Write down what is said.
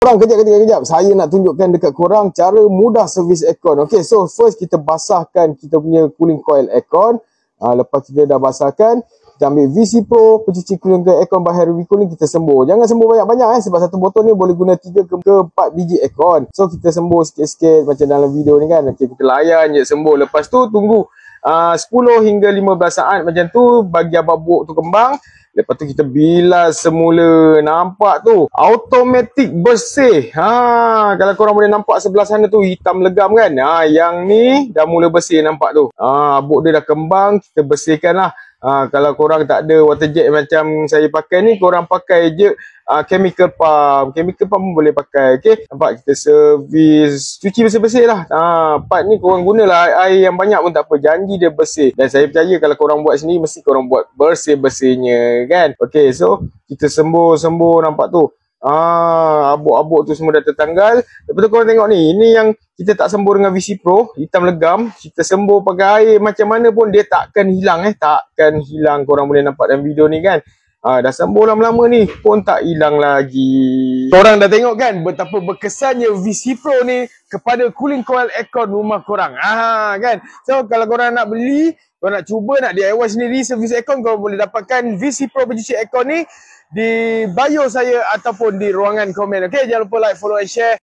Korang kejap. Saya nak tunjukkan dekat korang cara mudah servis aircon. Okay, so first kita basahkan kita punya cooling coil aircon. Lepas kita dah basahkan, kita ambil VC Pro, pencuci cooling coil aircon by Harry Cooling, kita sembur. Jangan sembur banyak-banyak sebab satu botol ni boleh guna 3 ke 4 biji aircon. So kita sembur sikit-sikit macam dalam video ni kan. Okay, kita layan je sembur. Lepas tu tunggu 10 hingga 15 saat macam tu bagi babuk tu kembang. Lepas tu kita bilas semula. Nampak tu automatic bersih. Kalau korang boleh nampak sebelah sana tu hitam legam kan. Yang ni dah mula bersih nampak tu. Abuk dia dah kembang, kita bersihkan lah. Kalau korang tak ada water jet macam saya pakai ni, korang pakai je chemical pump. Chemical pump pun boleh pakai. Okay, nampak kita servis, cuci bersih-bersih lah. Part ni korang gunalah air yang banyak pun tak apa, janji dia bersih. Dan saya percaya kalau korang buat sendiri, mesti korang buat bersih-bersihnya kan. Okay, so kita sembur-sembur, nampak tu abuk-abuk tu semua dah tertanggal. Lepas tu korang tengok ni, ini yang kita tak sembur dengan VC Pro, hitam legam. Kita sembur pakai air macam mana pun dia takkan hilang takkan hilang. Korang boleh nampak dalam video ni kan. Dah sembur lama-lama ni pun tak hilang lagi. Korang dah tengok kan betapa berkesannya VC Pro ni kepada cooling coil aircon rumah korang. Kan. So kalau korang nak beli, korang nak cuba nak DIY sendiri servis aircon, korang boleh dapatkan VC Pro pencuci aircon ni di bio saya ataupun di ruangan komen. Okay, jangan lupa like, follow and share.